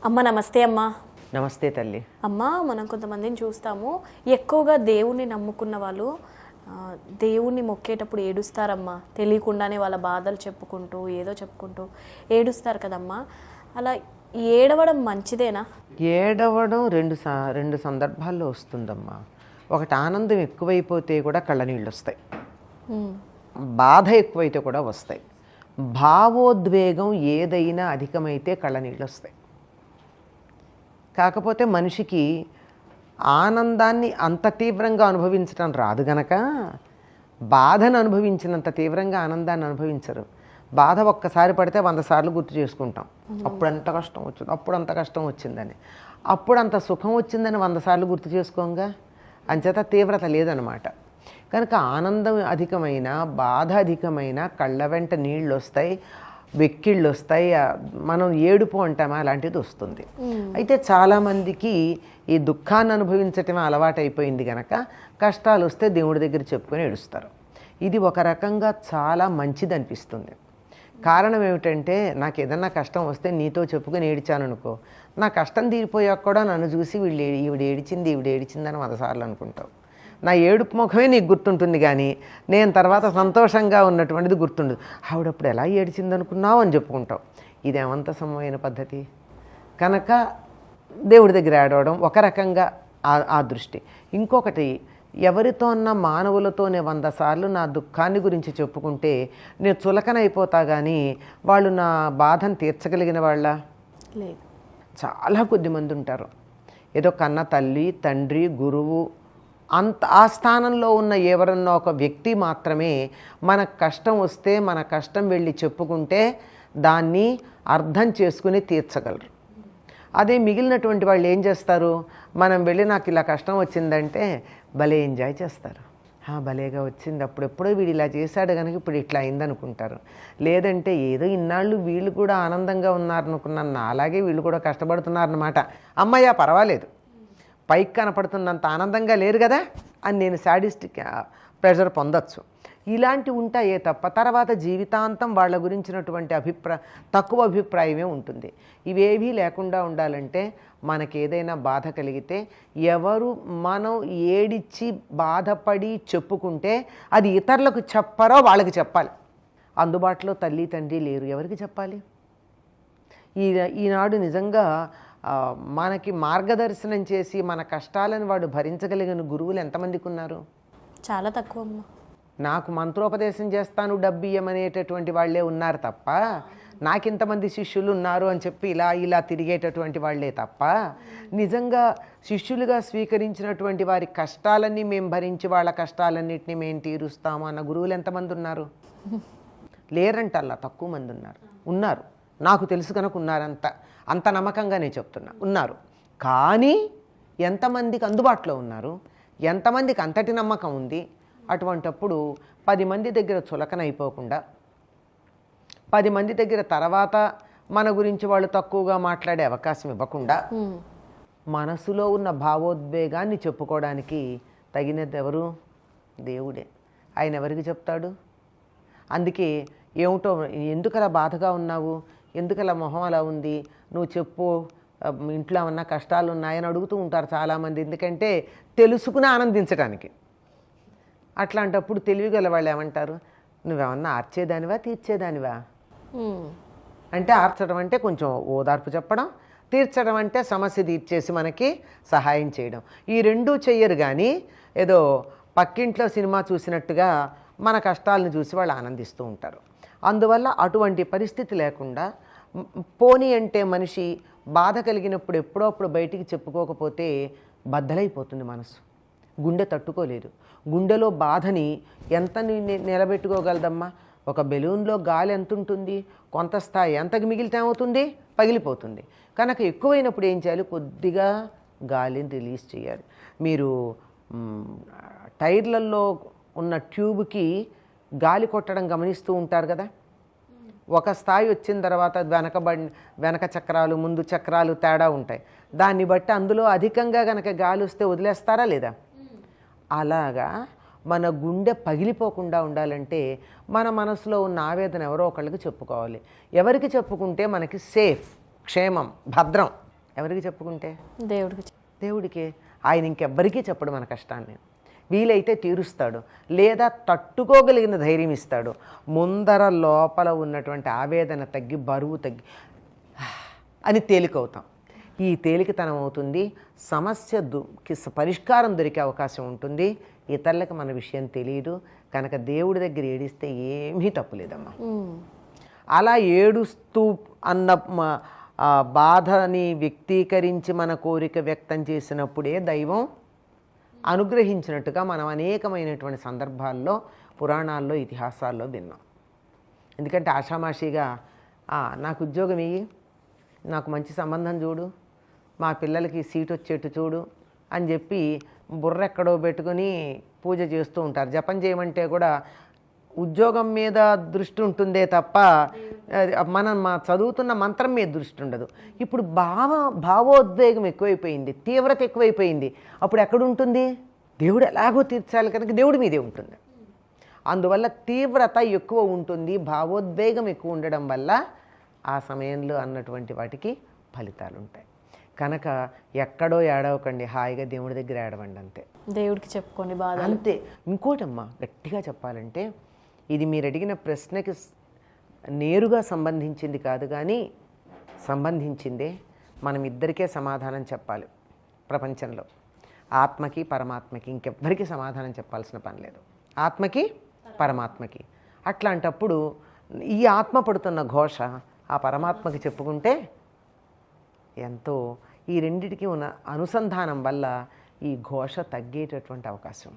అమ్మ నమస్తే అమ్మ. నమస్తే తల్లి. అమ్మ మనం కొంతమందిని చూస్తాము, ఎక్కువగా దేవుణ్ణి నమ్ముకున్న వాళ్ళు దేవుణ్ణి మొక్కేటప్పుడు ఏడుస్తారమ్మా. తెలియకుండానే వాళ్ళ బాధలు చెప్పుకుంటూ ఏదో చెప్పుకుంటూ ఏడుస్తారు కదమ్మా. అలా ఏడవడం మంచిదేనా? ఏడవడం రెండు సందర్భాల్లో వస్తుందమ్మా. ఒకటి ఆనందం ఎక్కువైపోతే కూడా కళ్ళనీళ్ళు వస్తాయి, బాధ ఎక్కువైతే కూడా వస్తాయి. భావోద్వేగం ఏదైనా అధికమైతే కళ్ళనీళ్ళు వస్తాయి. కాకపోతే మనిషికి ఆనందాన్ని అంత తీవ్రంగా అనుభవించడం రాదు గనక బాధను అనుభవించినంత తీవ్రంగా ఆనందాన్ని అనుభవించరు. బాధ ఒక్కసారి పడితే 100 సార్లు గుర్తు చేసుకుంటాం, అప్పుడంత కష్టం వచ్చింది, అప్పుడంత కష్టం వచ్చిందని. అప్పుడంత సుఖం వచ్చిందని 100 సార్లు గుర్తు చేసుకోంగా, అంచేత తీవ్రత లేదనమాట. కనుక ఆనందం అధికమైన, బాధ అధికమైన కళ్ళ వెంట నీళ్ళు వస్తాయి, వెక్కిళ్ళు వస్తాయి, మనం ఏడుపు అంటామా అలాంటిది వస్తుంది. అయితే చాలామందికి ఈ దుఃఖాన్ని అనుభవించటమే అలవాటైపోయింది కనుక కష్టాలు వస్తే దేవుడి దగ్గర చెప్పుకొని ఏడుస్తారు. ఇది ఒక రకంగా చాలా మంచిది అనిపిస్తుంది. కారణం ఏమిటంటే, నాకు ఏదన్నా కష్టం వస్తే నీతో చెప్పుకొని ఏడిచాను అనుకో, నా కష్టం తీరిపోయాక కూడా నన్ను చూసి ఈవిడ ఏడిచింది 100 సార్లు అనుకుంటావు. నా ఏడుపు ముఖమే నీకు గుర్తుంటుంది, కానీ నేను తర్వాత సంతోషంగా ఉన్నటువంటిది గుర్తుండదు. ఆవిడప్పుడు ఎలా ఏడిచింది అనుకున్నావు అని చెప్పుకుంటావు. ఇదేమంత సమమైన పద్ధతి. కనుక దేవుడి దగ్గర ఏడవడం ఒక రకంగా ఆ దృష్టి. ఇంకొకటి, ఎవరితో అన్నా మానవులతోనే 100 సార్లు నా దుఃఖాన్ని గురించి చెప్పుకుంటే నేను చులకనైపోతా, కానీ వాళ్ళు నా బాధను తీర్చగలిగిన వాళ్ళ లేదు. చాలా కొద్దిమంది ఉంటారు. ఏదో కన్న తల్లి, తండ్రి, గురువు ఆ స్థానంలో ఉన్న ఎవరన్నా ఒక వ్యక్తి మాత్రమే మనకు కష్టం వస్తే మన కష్టం వెళ్ళి చెప్పుకుంటే దాన్ని అర్థం చేసుకుని తీర్చగలరు. అదే మిగిలినటువంటి వాళ్ళు ఏం చేస్తారు, మనం వెళ్ళి నాకు ఇలా కష్టం వచ్చిందంటే భలే ఎంజాయ్ చేస్తారు. భలేగా వచ్చింది, అప్పుడెప్పుడో వీడు ఇలా చేశాడు కనుక ఇప్పుడు ఇట్లా అయిందనుకుంటారు. లేదంటే ఏదో ఇన్నాళ్ళు వీళ్ళు కూడా ఆనందంగా ఉన్నారనుకున్నాను, నా అలాగే వీళ్ళు కూడా కష్టపడుతున్నారన్నమాట. అమ్మయ్య పర్వాలేదు, పైకి కనపడుతున్నంత ఆనందంగా లేరు కదా అని నేను సాడిస్టిక్ ప్రెషర్ పొందొచ్చు. ఇలాంటివి ఉంటాయే తప్ప తర్వాత జీవితాంతం వాళ్ళ గురించినటువంటి తక్కువ అభిప్రాయమే ఉంటుంది. ఇవేవీ లేకుండా ఉండాలంటే మనకి ఏదైనా బాధ కలిగితే ఎవరు మనం ఏడిచి బాధపడి చెప్పుకుంటే అది ఇతరులకు చెప్పరో వాళ్ళకి చెప్పాలి. అందుబాటులో తల్లి తండ్రి లేరు, ఎవరికి చెప్పాలి? ఈనాడు నిజంగా మనకి మార్గదర్శనం చేసి మన కష్టాలను వాడు భరించగలిగిన గురువులు ఎంతమందికి ఉన్నారు? చాలా తక్కువ అమ్మ. నాకు మంత్రోపదేశం చేస్తాను డబ్బియ్యమనేటటువంటి వాళ్ళే ఉన్నారు తప్ప, నాకింతమంది శిష్యులు ఉన్నారు అని చెప్పి ఇలా తిరిగేటటువంటి వాళ్ళే తప్ప, నిజంగా శిష్యులుగా స్వీకరించినటువంటి వారి కష్టాలన్నీ మేము భరించి వాళ్ళ కష్టాలన్నింటినీ మేము తీరుస్తాము అన్న గురువులు ఎంతమంది ఉన్నారు? లేరంటల్లా, తక్కువ మంది ఉన్నారు. నాకు తెలుసు కనుక అంత నమ్మకంగా నేను చెప్తున్నా, ఉన్నారు. కానీ ఎంతమందికి అందుబాటులో ఉన్నారు, ఎంతమందికి అంతటి నమ్మకం ఉంది? అటువంటప్పుడు 10 మంది దగ్గర చులకనైపోకుండా, 10 మంది దగ్గర తర్వాత మన గురించి వాళ్ళు తక్కువగా మాట్లాడే అవకాశం ఇవ్వకుండా, మనసులో ఉన్న భావోద్వేగాన్ని చెప్పుకోవడానికి తగినది ఎవరు? దేవుడే. ఆయన ఎవరికి చెప్తాడు? అందుకే ఏమిటో, ఎందుకలా బాధగా ఉన్నావు, ఎందుకలా మొహం అలా ఉంది, నువ్వు చెప్పు, ఇంట్లో ఏమన్నా కష్టాలు ఉన్నాయని అడుగుతూ ఉంటారు చాలామంది. ఎందుకంటే తెలుసుకుని ఆనందించడానికి. అట్లాంటప్పుడు తెలివిగల వాళ్ళు ఏమంటారు, నువ్వేమన్నా ఆర్చేదానివా తీర్చేదానివా అంటే, ఆర్చడం అంటే కొంచెం ఓదార్పు చెప్పడం, తీర్చడం అంటే సమస్య తీర్చేసి మనకి సహాయం చేయడం. ఈ రెండూ చెయ్యరు, కానీ ఏదో పక్కింట్లో సినిమా చూసినట్టుగా మన కష్టాలను చూసి వాళ్ళు ఆనందిస్తూ ఉంటారు. అందువల్ల అటువంటి పరిస్థితి లేకుండా, పోనీ అంటే మనిషి బాధ కలిగినప్పుడు ఎప్పుడో అప్పుడు బయటికి చెప్పుకోకపోతే బద్దలైపోతుంది మనసు, గుండె తట్టుకోలేదు. గుండెలో బాధని ఎంత నిలబెట్టుకోగలదమ్మా? ఒక బెలూన్లో గాలి ఎంత ఉంటుంది, కొంత స్థాయి, అంతకు మిగిలితే ఏమవుతుంది, పగిలిపోతుంది. కనుక ఎక్కువైనప్పుడు ఏం చేయాలి, కొద్దిగా గాలిని రిలీజ్ చేయాలి. మీరు టైర్లలో ఉన్న ట్యూబ్కి గాలి కొట్టడం గమనిస్తూ ఉంటారు కదా. ఒక స్థాయి వచ్చిన తర్వాత వెనక చక్రాలు ముందు చక్రాలు తేడా ఉంటాయి. దాన్ని బట్టి అందులో అధికంగా కనుక గాలి వస్తే వదిలేస్తారా లేదా? అలాగా మన గుండె పగిలిపోకుండా ఉండాలంటే మన మనసులో ఉన్న ఆవేదన ఎవరో ఒకళ్ళకి చెప్పుకోవాలి. ఎవరికి చెప్పుకుంటే మనకి సేఫ్ క్షేమం, భద్రం ఎవరికి చెప్పుకుంటే? దేవుడికి దేవుడికి. ఆయన ఇంకెవ్వరికీ చెప్పడు మన కష్టాన్ని. వీలైతే తీరుస్తాడు, లేదా తట్టుకోగలిగిన ధైర్యం ఇస్తాడు. ముందర లోపల ఉన్నటువంటి ఆవేదన తగ్గి, బరువు తగ్గి అని తేలికవుతాం. ఈ తేలికతనం అవుతుంది, సమస్యకి పరిష్కారం దొరికే అవకాశం ఉంటుంది. ఇతరులకు మన విషయం తెలియదు కనుక దేవుడి దగ్గర ఏడిస్తే ఏమీ తప్పులేదమ్మా. అలా ఏడుస్తూ అన్న బాధని వ్యక్తీకరించి మన కోరిక వ్యక్తం చేసినప్పుడే దైవం అనుగ్రహించినట్టుగా మనం అనేకమైనటువంటి సందర్భాల్లో పురాణాల్లో ఇతిహాసాల్లో విన్నాం. ఎందుకంటే ఆషామాషిగా నాకు ఉద్యోగం ఇయ్యి, నాకు మంచి సంబంధం చూడు, మా పిల్లలకి సీట్ వచ్చేట్టు చూడు అని చెప్పి బుర్రెక్కడో పెట్టుకొని పూజ చేస్తూ ఉంటారు. జపం చేయమంటే కూడా ఉద్యోగం మీద దృష్టి ఉంటుందే తప్ప మనం చదువుతున్న మంత్రం మీద దృష్టి ఉండదు. ఇప్పుడు భావోద్వేగం ఎక్కువైపోయింది, తీవ్రత ఎక్కువైపోయింది. అప్పుడు ఎక్కడుంటుంది? దేవుడు ఎలాగో తీర్చాలి కనుక దేవుడి మీదే ఉంటుంది. అందువల్ల తీవ్రత ఎక్కువ ఉంటుంది, భావోద్వేగం ఎక్కువ ఉండడం వల్ల ఆ సమయంలో అన్నటువంటి వాటికి ఫలితాలు ఉంటాయి. కనుక ఎక్కడో ఏడవకండి, హాయిగా దేవుడి దగ్గర ఏడవండి, అంతే. దేవుడికి చెప్పుకోండి బాధ, అంతే. ఇంకోటమ్మా గట్టిగా చెప్పాలంటే, ఇది మీరు అడిగిన ప్రశ్నకి నేరుగా సంబంధించింది కాదు, కానీ సంబంధించిందే. మనం ఇద్దరికే సమాధానం చెప్పాలి ప్రపంచంలో, ఆత్మకి పరమాత్మకి. ఇంకెవ్వరికి సమాధానం చెప్పాల్సిన పని లేదు, ఆత్మకి పరమాత్మకి. అట్లాంటప్పుడు ఈ ఆత్మ పడుతున్న ఘోష ఆ పరమాత్మకి చెప్పుకుంటే ఎంతో ఈ రెండిటికి ఉన్న అనుసంధానం వల్ల ఈ ఘోష తగ్గేటటువంటి అవకాశం.